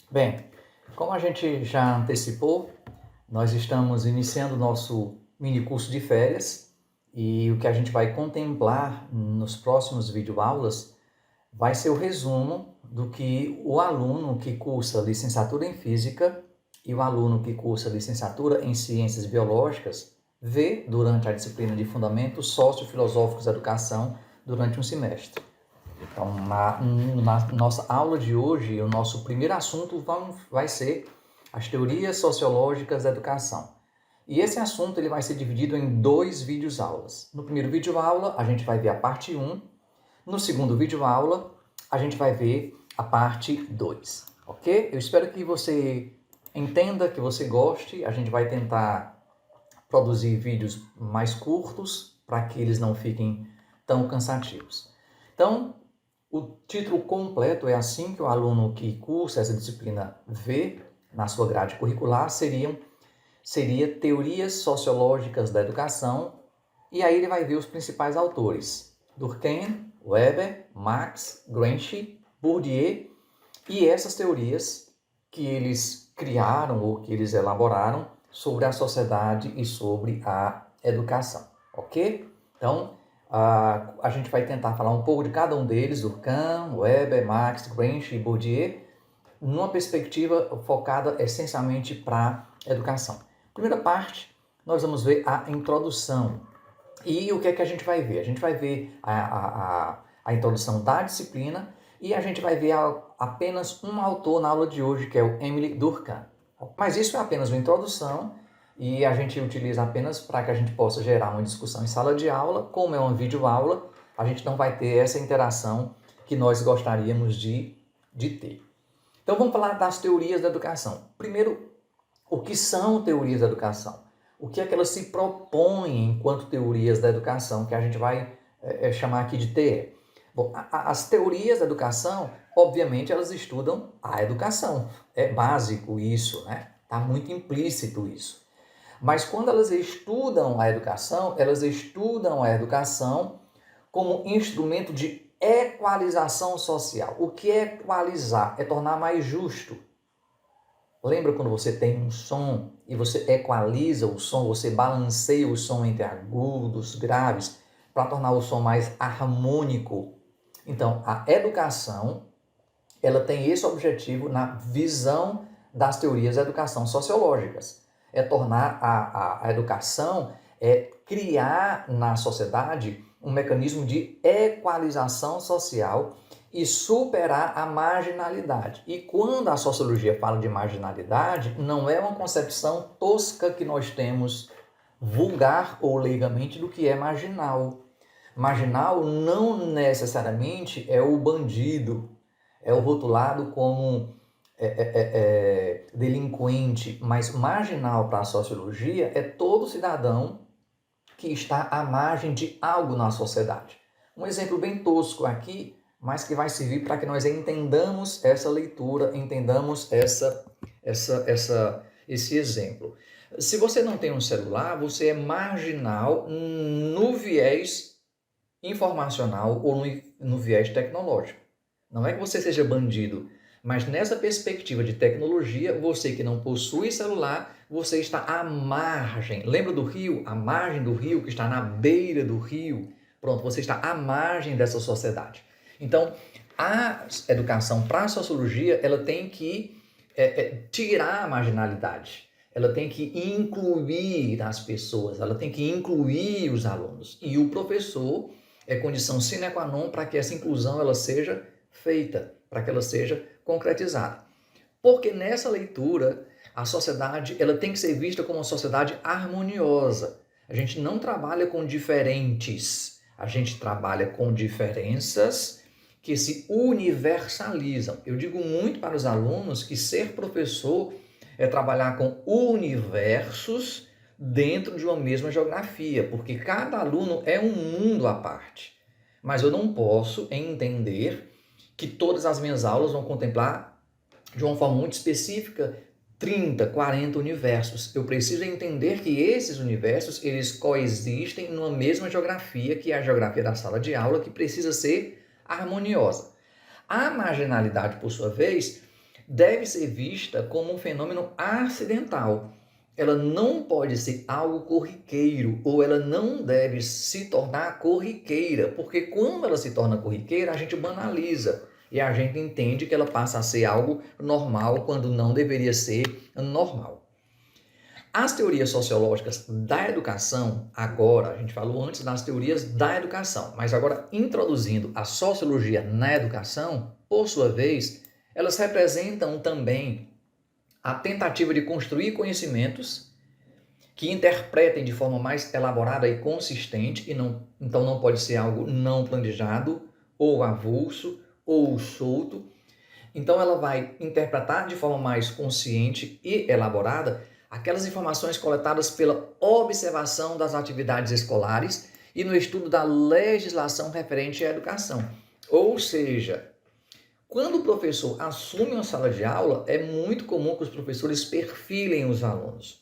Bem, como a gente já antecipou, nós estamos iniciando o nosso mini curso de férias e o que a gente vai contemplar nos próximos videoaulas vai ser o resumo do que o aluno que cursa licenciatura em Física e o aluno que cursa licenciatura em Ciências Biológicas vê durante a disciplina de Fundamentos Sociofilosóficos da Educação durante um semestre. Então, na nossa aula de hoje, o nosso primeiro assunto vai ser as teorias sociológicas da educação. E esse assunto ele vai ser dividido em 2 vídeos aulas. No primeiro vídeo aula, a gente vai ver a parte 1. No segundo vídeo aula, a gente vai ver a parte 2. Ok? Eu espero que você entenda, que você goste. A gente vai tentar produzir vídeos mais curtos para que eles não fiquem tão cansativos. Então, o título completo é assim que o aluno que cursa essa disciplina vê na sua grade curricular, seria Teorias Sociológicas da Educação, e aí ele vai ver os principais autores: Durkheim, Weber, Marx, Gramsci, Bourdieu, e essas teorias que eles criaram ou que eles elaboraram sobre a sociedade e sobre a educação, ok? Então, a gente vai tentar falar um pouco de cada um deles, Durkheim, Weber, Marx, Gramsci e Bourdieu, numa perspectiva focada essencialmente para a educação. Primeira parte, nós vamos ver a introdução. E o que é que a gente vai ver? A gente vai ver a introdução da disciplina e a gente vai ver apenas um autor na aula de hoje, que é o Émile Durkheim. Mas isso é apenas uma introdução e a gente utiliza apenas para que a gente possa gerar uma discussão em sala de aula. Como é uma videoaula, a gente não vai ter essa interação que nós gostaríamos de ter. Então vamos falar das teorias da educação. Primeiro, o que são teorias da educação? O que é que elas se propõem enquanto teorias da educação, que a gente vai chamar aqui de TE? Bom, as teorias da educação, obviamente, elas estudam a educação. É básico isso, né? Está muito implícito isso. Mas quando elas estudam elas estudam a educação como instrumento de equalização social. O que é equalizar? É tornar mais justo. Lembra quando você tem um som e você equaliza o som, você balanceia o som entre agudos, graves, para tornar o som mais harmônico? Então, a educação, ela tem esse objetivo na visão das teorias da educação sociológicas. É tornar a educação, criar na sociedade um mecanismo de equalização social e superar a marginalidade. E quando a sociologia fala de marginalidade, não é uma concepção tosca que nós temos, vulgar ou leigamente, do que é marginal. Marginal não necessariamente é o bandido, é o rotulado como delinquente, mas marginal para a sociologia é todo cidadão que está à margem de algo na sociedade. Um exemplo bem tosco aqui, mas que vai servir para que nós entendamos essa leitura, entendamos esse exemplo. Se você não tem um celular, você é marginal no viés informacional ou no viés tecnológico. Não é que você seja bandido, mas nessa perspectiva de tecnologia, você que não possui celular, você está à margem. Lembra do rio? A margem do rio, que está na beira do rio. Pronto, você está à margem dessa sociedade. Então, a educação para a sociologia, ela tem que tirar a marginalidade. Ela tem que incluir as pessoas, ela tem que incluir os alunos. E o professor é condição sine qua non para que essa inclusão ela seja feita, para que ela seja concretizada. Porque nessa leitura, a sociedade ela tem que ser vista como uma sociedade harmoniosa. A gente não trabalha com diferentes, a gente trabalha com diferenças que se universalizam. Eu digo muito para os alunos que ser professor é trabalhar com universos dentro de uma mesma geografia, porque cada aluno é um mundo à parte. Mas eu não posso entender que todas as minhas aulas vão contemplar de uma forma muito específica 30, 40 universos. Eu preciso entender que esses universos, eles coexistem numa mesma geografia, que é a geografia da sala de aula, que precisa ser harmoniosa. A marginalidade, por sua vez, deve ser vista como um fenômeno acidental. Ela não pode ser algo corriqueiro, ou ela não deve se tornar corriqueira, porque quando ela se torna corriqueira, a gente banaliza e a gente entende que ela passa a ser algo normal quando não deveria ser normal. As teorias sociológicas da educação, agora, a gente falou antes das teorias da educação, mas agora introduzindo a sociologia na educação, por sua vez, elas representam também a tentativa de construir conhecimentos que interpretem de forma mais elaborada e consistente, então não pode ser algo não planejado, ou avulso, ou solto. Então ela vai interpretar de forma mais consciente e elaborada aquelas informações coletadas pela observação das atividades escolares e no estudo da legislação referente à educação. Ou seja, quando o professor assume uma sala de aula, é muito comum que os professores perfilem os alunos.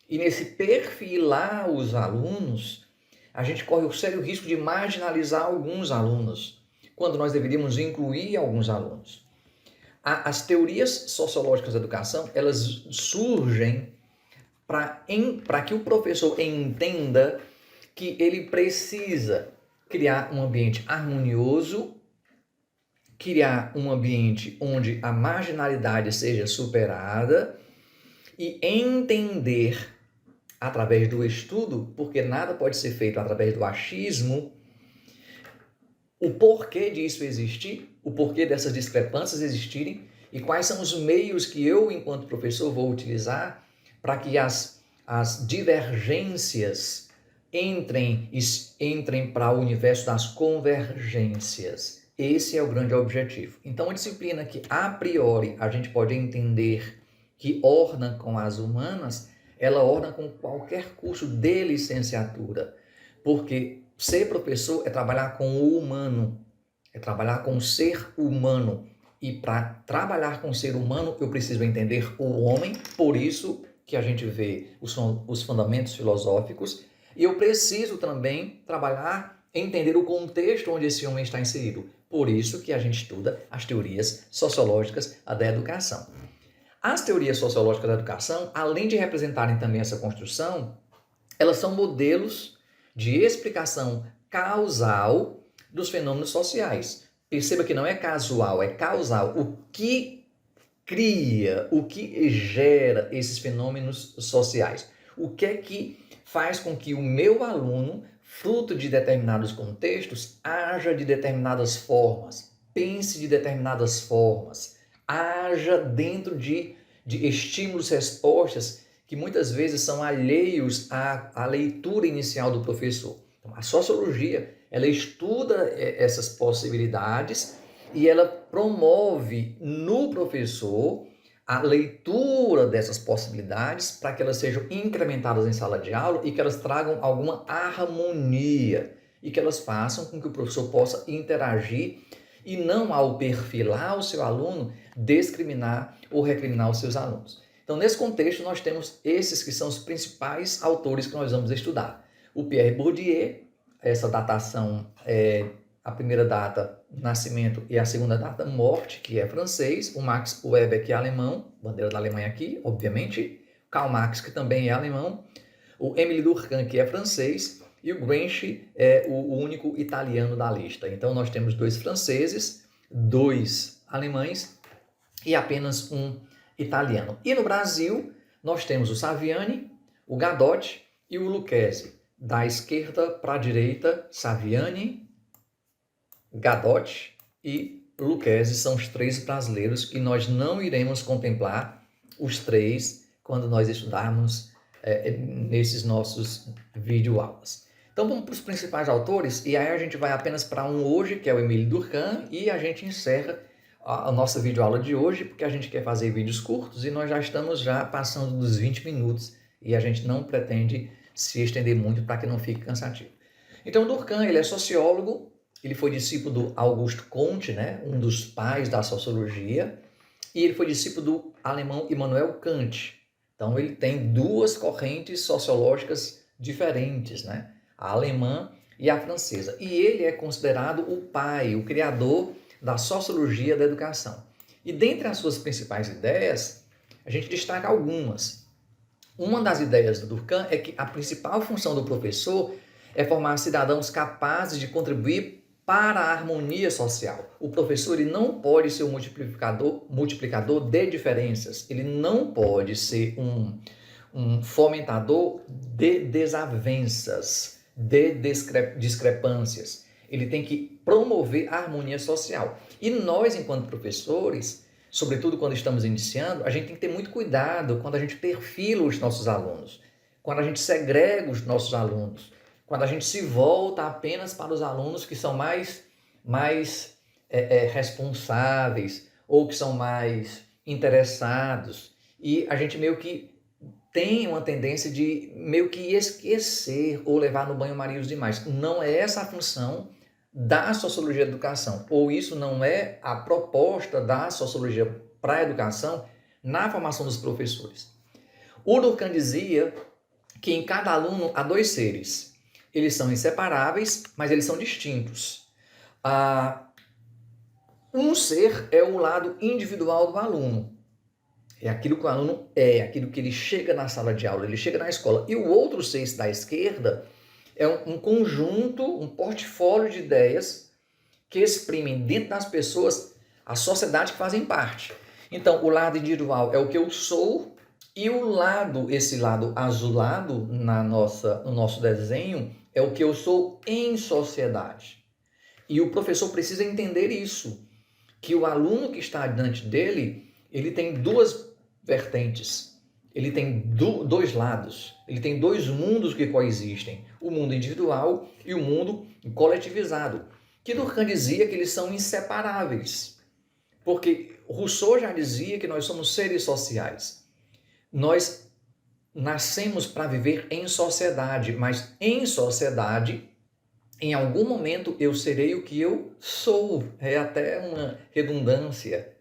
E nesse perfilar os alunos, a gente corre o sério risco de marginalizar alguns alunos, quando nós deveríamos incluir alguns alunos. As teorias sociológicas da educação, elas surgem para que o professor entenda que ele precisa criar um ambiente harmonioso, criar um ambiente onde a marginalidade seja superada e entender através do estudo, porque nada pode ser feito através do achismo, o porquê disso existir, o porquê dessas discrepâncias existirem e quais são os meios que eu, enquanto professor, vou utilizar para que as divergências entrem para o universo das convergências. Esse é o grande objetivo. Então, a disciplina que, a priori, a gente pode entender que orna com as humanas, ela orna com qualquer curso de licenciatura, porque ser professor é trabalhar com o humano, é trabalhar com o ser humano. E para trabalhar com o ser humano, eu preciso entender o homem, por isso que a gente vê os fundamentos filosóficos, e eu preciso também trabalhar, entender o contexto onde esse homem está inserido. Por isso que a gente estuda as teorias sociológicas da educação. As teorias sociológicas da educação, além de representarem também essa construção, elas são modelos de explicação causal dos fenômenos sociais. Perceba que não é casual, é causal. O que cria, o que gera esses fenômenos sociais? O que é que faz com que o meu aluno, fruto de determinados contextos, haja de determinadas formas, pense de determinadas formas, haja dentro de estímulos-respostas que muitas vezes são alheios à leitura inicial do professor. Então, a sociologia, ela estuda essas possibilidades e ela promove no professor a leitura dessas possibilidades para que elas sejam incrementadas em sala de aula e que elas tragam alguma harmonia e que elas façam com que o professor possa interagir e não, ao perfilar o seu aluno, discriminar ou recriminar os seus alunos. Então, nesse contexto, nós temos esses que são os principais autores que nós vamos estudar. O Pierre Bourdieu, essa datação a primeira data, nascimento, e a segunda data, morte, que é francês. O Max Weber, que é alemão, bandeira da Alemanha aqui, obviamente. Karl Marx, que também é alemão. O Émile Durkheim, que é francês. E o Gramsci é o único italiano da lista. Então, nós temos 2 franceses, 2 alemães e apenas um italiano. E no Brasil, nós temos o Saviani, o Gadotti e o Lucchesi. Da esquerda para a direita, Saviani, Gadotti e Lucchesi são os 3 brasileiros que nós não iremos contemplar os 3 quando nós estudarmos nesses nossos videoaulas. Então vamos para os principais autores e aí a gente vai apenas para um hoje, que é o Émile Durkheim, e a gente encerra a nossa videoaula de hoje, porque a gente quer fazer vídeos curtos e nós já estamos passando dos 20 minutos e a gente não pretende se estender muito para que não fique cansativo. Então Durkheim, ele é sociólogo, ele foi discípulo do Auguste Comte, né, um dos pais da sociologia, e ele foi discípulo do alemão Immanuel Kant. Então ele tem 2 correntes sociológicas diferentes, né? A alemã e a francesa. E ele é considerado o pai, o criador da sociologia da educação. E dentre as suas principais ideias, a gente destaca algumas. Uma das ideias do Durkheim é que a principal função do professor é formar cidadãos capazes de contribuir para a harmonia social. O professor ele não pode ser um multiplicador de diferenças, ele não pode ser um fomentador de desavenças, de discrepâncias. Ele tem que promover a harmonia social. E nós, enquanto professores, sobretudo quando estamos iniciando, a gente tem que ter muito cuidado quando a gente perfila os nossos alunos, quando a gente segrega os nossos alunos, quando a gente se volta apenas para os alunos que são mais responsáveis ou que são mais interessados. E a gente meio que tem uma tendência de meio que esquecer ou levar no banho-maria os demais. Não é essa a função da sociologia da educação, ou isso não é a proposta da sociologia para a educação na formação dos professores. O Durkheim dizia que em cada aluno há dois seres. Eles são inseparáveis, mas eles são distintos. Um ser é o lado individual do aluno. É aquilo que o aluno é, aquilo que ele chega na sala de aula, ele chega na escola. E o outro ser da esquerda é um conjunto, um portfólio de ideias que exprimem dentro das pessoas a sociedade que fazem parte. Então, o lado individual é o que eu sou e esse lado azulado no nosso desenho é o que eu sou em sociedade. E o professor precisa entender isso, que o aluno que está diante dele, ele tem duas vertentes. Ele tem dois lados, ele tem dois mundos que coexistem, o mundo individual e o mundo coletivizado, que Durkheim dizia que eles são inseparáveis, porque Rousseau já dizia que nós somos seres sociais. Nós nascemos para viver em sociedade, mas em sociedade, em algum momento eu serei o que eu sou. É até uma redundância,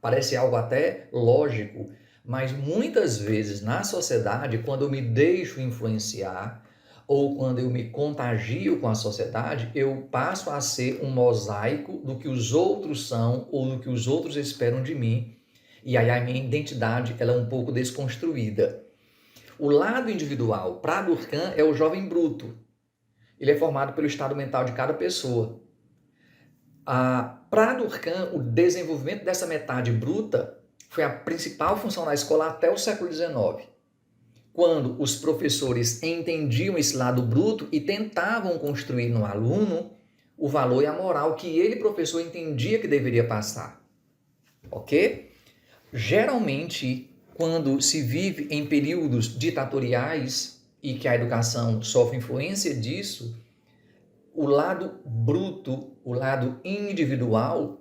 parece algo até lógico, mas muitas vezes na sociedade, quando eu me deixo influenciar ou quando eu me contagio com a sociedade, eu passo a ser um mosaico do que os outros são ou do que os outros esperam de mim. E aí a minha identidade ela é um pouco desconstruída. O lado individual para Durkheim é o jovem bruto. Ele é formado pelo estado mental de cada pessoa. Para Durkheim, o desenvolvimento dessa metade bruta foi a principal função da escola até o século XIX, quando os professores entendiam esse lado bruto e tentavam construir no aluno o valor e a moral que ele, professor, entendia que deveria passar. Ok? Geralmente, quando se vive em períodos ditatoriais e que a educação sofre influência disso, o lado bruto, o lado individual,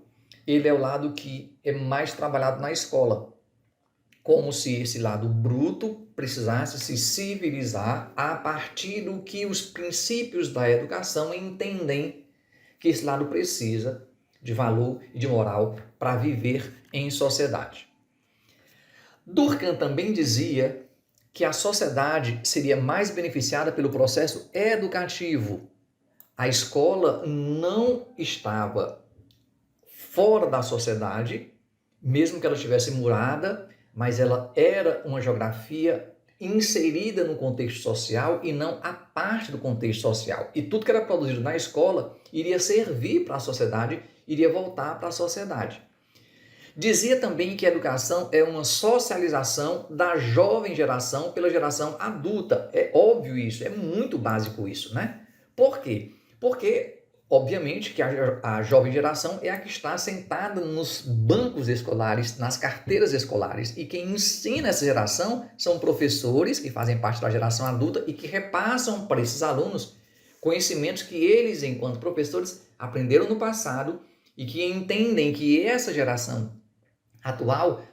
ele é o lado que é mais trabalhado na escola. Como se esse lado bruto precisasse se civilizar a partir do que os princípios da educação entendem que esse lado precisa de valor e de moral para viver em sociedade. Durkheim também dizia que a sociedade seria mais beneficiada pelo processo educativo. A escola não estava fora da sociedade, mesmo que ela estivesse murada, mas ela era uma geografia inserida no contexto social e não a parte do contexto social. E tudo que era produzido na escola iria servir para a sociedade, iria voltar para a sociedade. Dizia também que a educação é uma socialização da jovem geração pela geração adulta. É óbvio isso, é muito básico isso, né? Por quê? Porque, obviamente, que a jovem geração é a que está sentada nos bancos escolares, nas carteiras escolares. E quem ensina essa geração são professores que fazem parte da geração adulta e que repassam para esses alunos conhecimentos que eles, enquanto professores, aprenderam no passado e que entendem que essa geração atual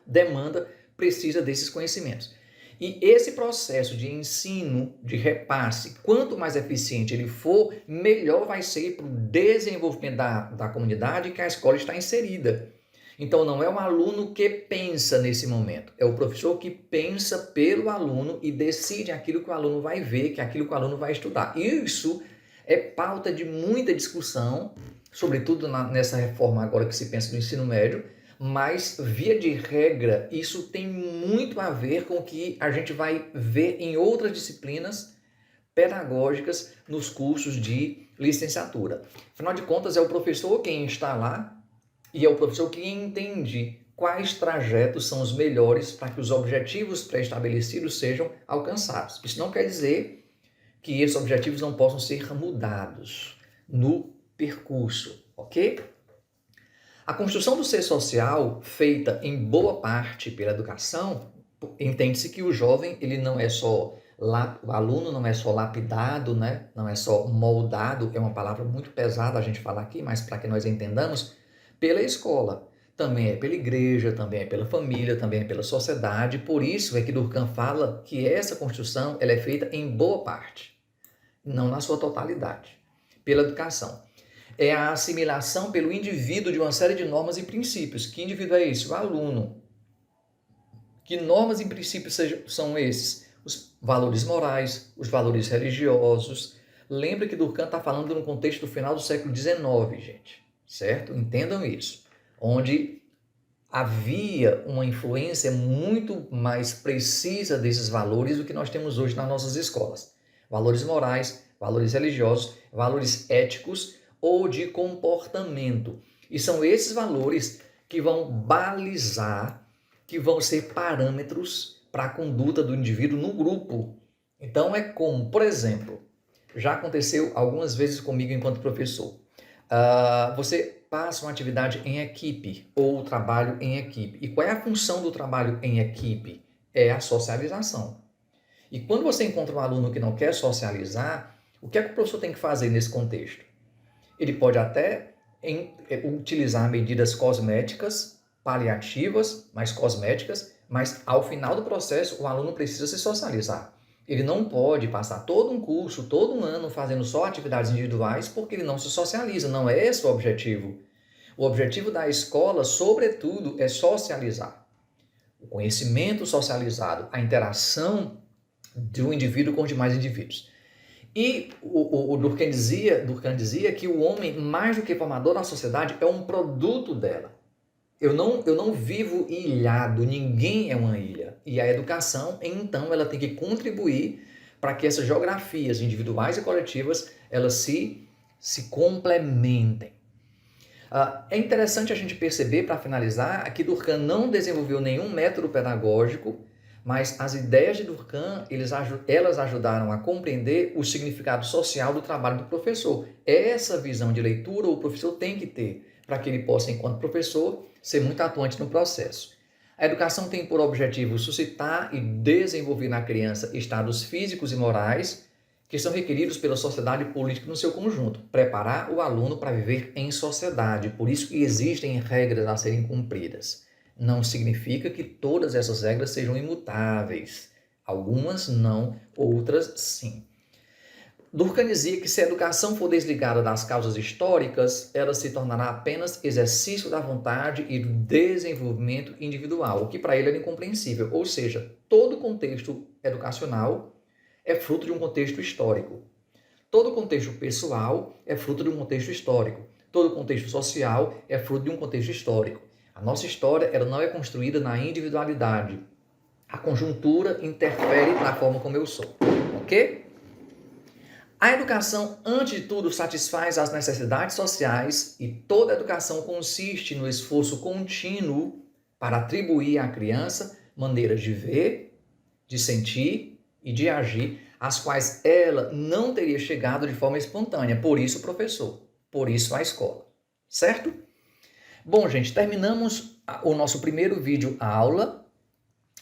precisa desses conhecimentos. E esse processo de ensino, de repasse, quanto mais eficiente ele for, melhor vai ser para o desenvolvimento da comunidade que a escola está inserida. Então, não é o aluno que pensa nesse momento, é o professor que pensa pelo aluno e decide aquilo que o aluno vai ver, que aquilo que o aluno vai estudar. Isso é pauta de muita discussão, sobretudo nessa reforma agora que se pensa do ensino médio, mas, via de regra, isso tem muito a ver com o que a gente vai ver em outras disciplinas pedagógicas nos cursos de licenciatura. Afinal de contas, é o professor quem está lá e é o professor quem entende quais trajetos são os melhores para que os objetivos pré-estabelecidos sejam alcançados. Isso não quer dizer que esses objetivos não possam ser mudados no percurso, ok? A construção do ser social, feita em boa parte pela educação, entende-se que o jovem, ele não é só o aluno não é só lapidado, né? Não é só moldado, é uma palavra muito pesada a gente falar aqui, mas para que nós entendamos, pela escola. Também é pela igreja, também é pela família, também é pela sociedade. Por isso é que Durkheim fala que essa construção ela é feita em boa parte, não na sua totalidade, pela educação. É a assimilação pelo indivíduo de uma série de normas e princípios. Que indivíduo é esse? O aluno. Que normas e princípios são esses? Os valores morais, os valores religiosos. Lembra que Durkheim está falando no contexto do final do século XIX, gente. Certo? Entendam isso. Onde havia uma influência muito mais precisa desses valores do que nós temos hoje nas nossas escolas. Valores morais, valores religiosos, valores éticos ou de comportamento. E são esses valores que vão balizar, que vão ser parâmetros para a conduta do indivíduo no grupo. Então é como, por exemplo, já aconteceu algumas vezes comigo enquanto professor. Você passa uma atividade em equipe ou trabalho em equipe. E qual é a função do trabalho em equipe? É a socialização. E quando você encontra um aluno que não quer socializar, o que é que o professor tem que fazer nesse contexto? Ele pode até utilizar medidas cosméticas, paliativas, mas cosméticas, mas ao final do processo o aluno precisa se socializar. Ele não pode passar todo um curso, todo um ano fazendo só atividades individuais porque ele não se socializa, não é esse o objetivo. O objetivo da escola, sobretudo, é socializar. O conhecimento socializado, a interação de um indivíduo com os demais indivíduos. E o Durkheim dizia que o homem, mais do que formador da sociedade, é um produto dela. Eu não vivo ilhado, ninguém é uma ilha. E a educação, então, ela tem que contribuir para que essas geografias individuais e coletivas, elas se complementem. É interessante a gente perceber, para finalizar, que Durkheim não desenvolveu nenhum método pedagógico, mas as ideias de Durkheim, elas ajudaram a compreender o significado social do trabalho do professor. Essa visão de leitura o professor tem que ter, para que ele possa, enquanto professor, ser muito atuante no processo. A educação tem por objetivo suscitar e desenvolver na criança estados físicos e morais que são requeridos pela sociedade política no seu conjunto, preparar o aluno para viver em sociedade. Por isso que existem regras a serem cumpridas. Não significa que todas essas regras sejam imutáveis. Algumas não, outras sim. Durkheim dizia que se a educação for desligada das causas históricas, ela se tornará apenas exercício da vontade e do desenvolvimento individual, o que para ele era incompreensível. Ou seja, todo contexto educacional é fruto de um contexto histórico. Todo contexto pessoal é fruto de um contexto histórico. Todo contexto social é fruto de um contexto histórico. A nossa história ela não é construída na individualidade. A conjuntura interfere na forma como eu sou. Ok? A educação, antes de tudo, satisfaz as necessidades sociais e toda educação consiste no esforço contínuo para atribuir à criança maneiras de ver, de sentir e de agir, às quais ela não teria chegado de forma espontânea. Por isso o professor, por isso a escola. Certo? Bom, gente, terminamos o nosso primeiro vídeo aula,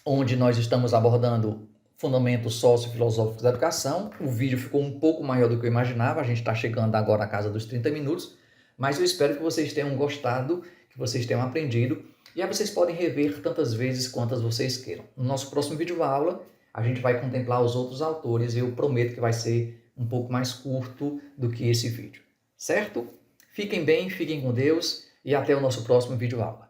onde nós estamos abordando fundamentos socio-filosóficos da educação. O vídeo ficou um pouco maior do que eu imaginava, a gente está chegando agora à casa dos 30 minutos, mas eu espero que vocês tenham gostado, que vocês tenham aprendido, e aí vocês podem rever tantas vezes quantas vocês queiram. No nosso próximo vídeo aula, a gente vai contemplar os outros autores e eu prometo que vai ser um pouco mais curto do que esse vídeo. Certo? Fiquem bem, fiquem com Deus e até o nosso próximo vídeo aula.